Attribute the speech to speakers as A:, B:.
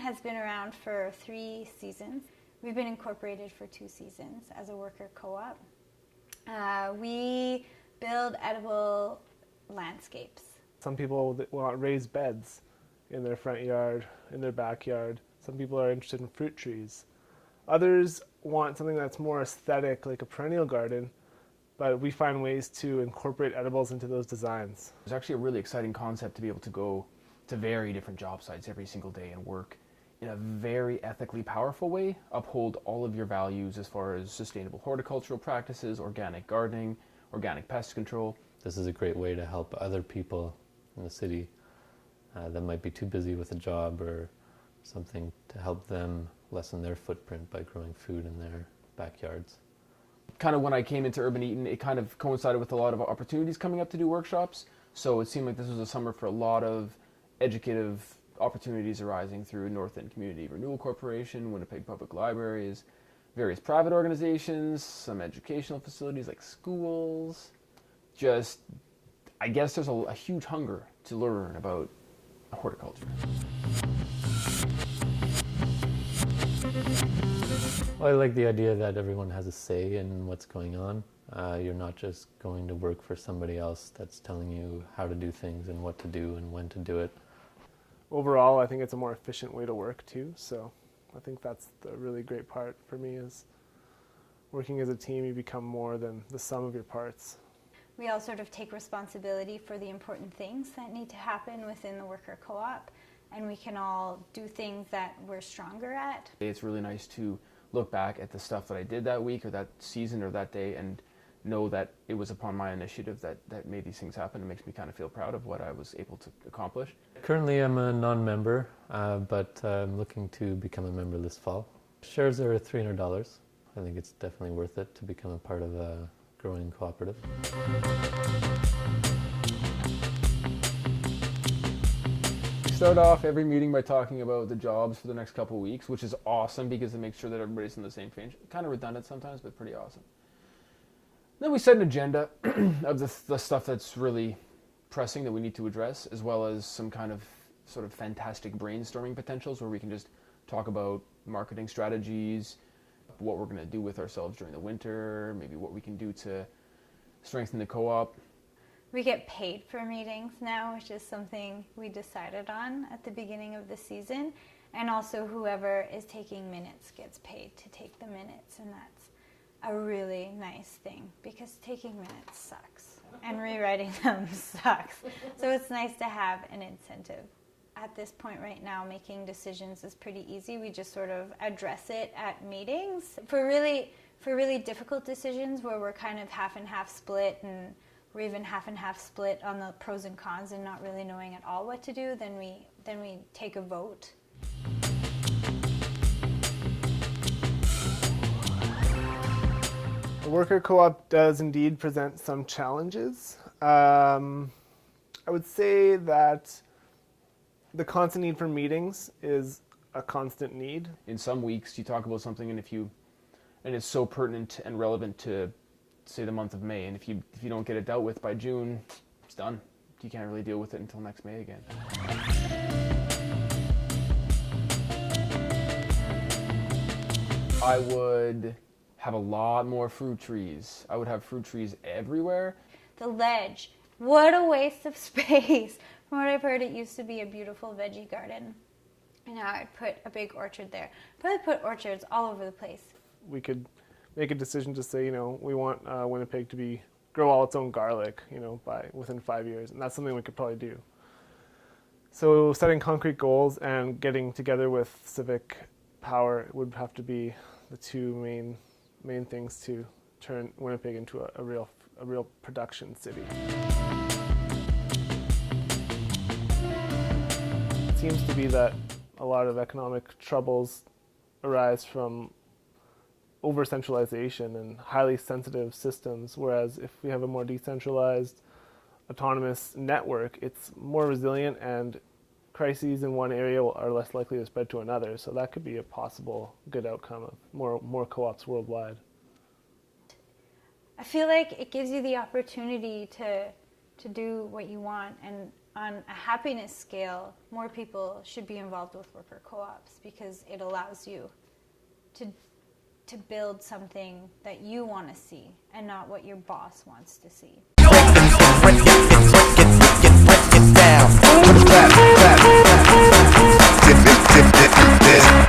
A: has been around for 3 seasons. We've been incorporated for 2 seasons as a worker co-op. We build edible landscapes.
B: Some people want raised beds in their front yard, in their backyard. Some people are interested in fruit trees. Others want something that's more aesthetic, like a perennial garden, but we find ways to incorporate edibles into those designs.
C: It's actually a really exciting concept to be able to go to very different job sites every single day and work in a very ethically powerful way, uphold all of your values as far as sustainable horticultural practices, organic gardening, organic pest control.
D: This is a great way to help other people in the city that might be too busy with a job or something, to help them lessen their footprint by growing food in their backyards.
C: Kind of when I came into Urban Eaton, it kind of coincided with a lot of opportunities coming up to do workshops. So it seemed like this was a summer for a lot of educative opportunities arising through North End Community Renewal Corporation, Winnipeg Public Libraries, various private organizations, some educational facilities like schools. Just, I guess there's a huge hunger to learn about horticulture.
D: Well, I like the idea that everyone has a say in what's going on. You're not just going to work for somebody else that's telling you how to do things and what to do and when to do it.
B: Overall, I think it's a more efficient way to work too, so I think that's the really great part for me, is working as a team, you become more than the sum of your parts.
A: We all sort of take responsibility for the important things that need to happen within the worker co-op, and we can all do things that we're stronger at.
C: It's really nice to look back at the stuff that I did that week or that season or that day and know that it was upon my initiative that made these things happen. It makes me kind of feel proud of what I was able to accomplish.
D: Currently I'm a non-member, but I'm looking to become a member this fall. Shares are $300. I think it's definitely worth it to become a part of a growing cooperative.
C: We start off every meeting by talking about the jobs for the next couple of weeks, which is awesome because it makes sure that everybody's on the same page. Kind of redundant sometimes, but pretty awesome. Then we set an agenda of the stuff that's really pressing that we need to address, as well as some kind of sort of fantastic brainstorming potentials where we can just talk about marketing strategies, what we're going to do with ourselves during the winter, maybe what we can do to strengthen the co-op.
A: We get paid for meetings now, which is something we decided on at the beginning of the season, and also whoever is taking minutes gets paid to take the minutes, and that's a really nice thing because taking minutes sucks and rewriting them sucks. So it's nice to have an incentive. At this point right now, making decisions is pretty easy. We just sort of address it at meetings. For really difficult decisions where we're kind of half and half split, and we're even half and half split on the pros and cons and not really knowing at all what to do, then we take a vote.
B: The worker co-op does indeed present some challenges. I would say that the constant need for meetings is a constant need.
C: In some weeks you talk about something and it's so pertinent and relevant to, say, the month of May, and if you don't get it dealt with by June, it's done. You can't really deal with it until next May again. I would have a lot more fruit trees. I would have fruit trees everywhere.
A: The ledge, what a waste of space. From what I've heard, it used to be a beautiful veggie garden, and now I'd put a big orchard there. Probably put orchards all over the place.
B: We could make a decision to say, we want Winnipeg to grow all its own garlic, within 5 years, and that's something we could probably do. So setting concrete goals and getting together with civic power would have to be the two main things to turn Winnipeg into a real production city. It seems to be that a lot of economic troubles arise from over-centralization and highly sensitive systems, whereas if we have a more decentralized, autonomous network, it's more resilient and crises in one area are less likely to spread to another. So that could be a possible good outcome of more co-ops worldwide. I
A: feel like it gives you the opportunity to do what you want, and on a happiness scale, more people should be involved with worker co-ops because it allows you to build something that you want to see and not what your boss wants to see.
E: Break it down. Dip it, dip it, dip it.